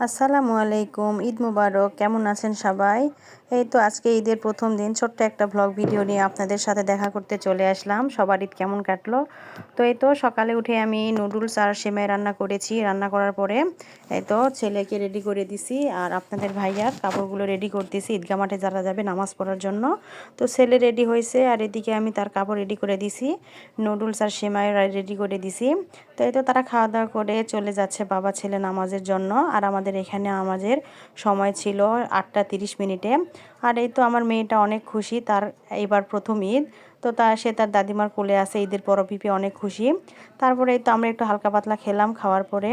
আসসালামু আলাইকুম, ঈদ মুবারক। কেমন আছেন সবাই? এই তো আজকে ঈদের প্রথম দিন ছোট্ট একটা ব্লগ ভিডিও নিয়ে আপনাদের সাথে দেখা করতে চলে আসলাম। সবার ঈদ কেমন কাটলো? তো এই তো সকালে উঠে আমি নুডলস আর সেমাই রান্না করেছি। রান্না করার পরে এই তো ছেলেকে রেডি করে দিছি আর আপনাদের ভাইয়ার কাপড়গুলো রেডি করতেছি ঈদগাহ মাঠে যারা যাবে নামাজ পড়ার জন্য। তো ছেলে রেডি হয়েছে আর এদিকে আমি তার কাপড় রেডি করে দিছি, নুডলস আর সেমাই রেডি করে দিছি। তো এই তো তারা খাওয়া দাওয়া করে চলে যাচ্ছে বাবা ছেলে নামাজের জন্য। আর আমাদের এখানে নামাজের সময় ছিল 8:30। আর এই তো আমার মেয়েটা অনেক খুশি, তার এবার প্রথম ঈদ। তো সে তার দাদিমার কোলে আছে, ঈদের পরব পেয়ে অনেক খুশি। তারপরে এই তো আমরা একটু হালকা পাতলা খেলাম। খাওয়ার পরে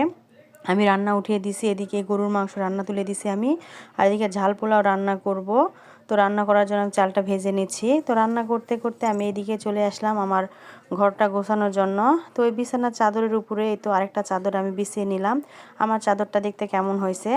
আমি রান্না উঠিয়ে দিছি, এদিকে গরুর মাংস রান্না তুলে দিছি আমি, আর এদিকে ঝাল পোলাও রান্না করব। তো রান্না করার জন্য আমি চালটা ভেজে নিচ্ছি। তো রান্না করতে করতে আমি এদিকে চলে আসলাম আমার ঘরটা গোছানোর জন্য। তো ওই বিছানার চাদরের উপরে এই তো আরেকটা চাদর আমি বিছিয়ে নিলাম, আমার চাদরটা দেখতে কেমন হয়েছে।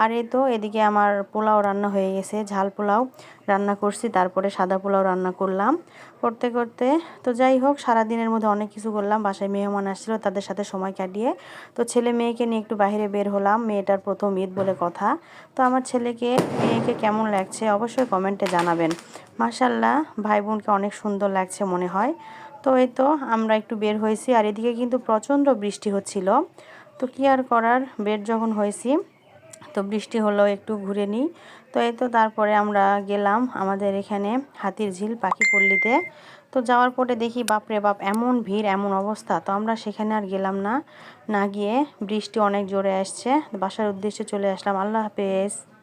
আর এই তো এদিকে আমার পোলাও রান্না হয়ে গেছে, ঝাল পোলাও রান্না করছি, তারপরে সাদা পোলাও রান্না করলাম। করতে করতে তো যাই হোক, সারাদিনের মধ্যে অনেক কিছু করলাম। বাসায় মেহমান আসছিল, তাদের সাথে সময় কাটিয়ে তো ছেলে মেয়েকে নিয়ে একটু বাইরে বের হলাম। মেয়েটার প্রথম ঈদ বলে কথা। তো আমার ছেলেকে মেয়েকে কেমন লাগছে অবশ্যই কমেন্টে জানাবেন। মাশাল্লাহ, ভাই বোনকে অনেক সুন্দর লাগছে মনে হয়। তো এই তো আমরা একটু বের হয়েছি, আর এদিকে কিন্তু প্রচণ্ড বৃষ্টি হচ্ছিল। তো কি আর করার, বের যখন হয়েছি তো বৃষ্টি হলো, একটু ঘুরে নিই। তো এই তো তারপরে আমরা গেলাম আমাদের এখানে হাতির ঝিল পাখিপল্লীতে। তো যাওয়ার পরে দেখি বাপরে বাপ এমন ভিড় এমন অবস্থা, তো আমরা সেখানে আর গেলাম না। না গিয়ে বৃষ্টি অনেক জোরে আসছে, বাসার উদ্দেশ্যে চলে আসলাম। আল্লাহ হাফেজ।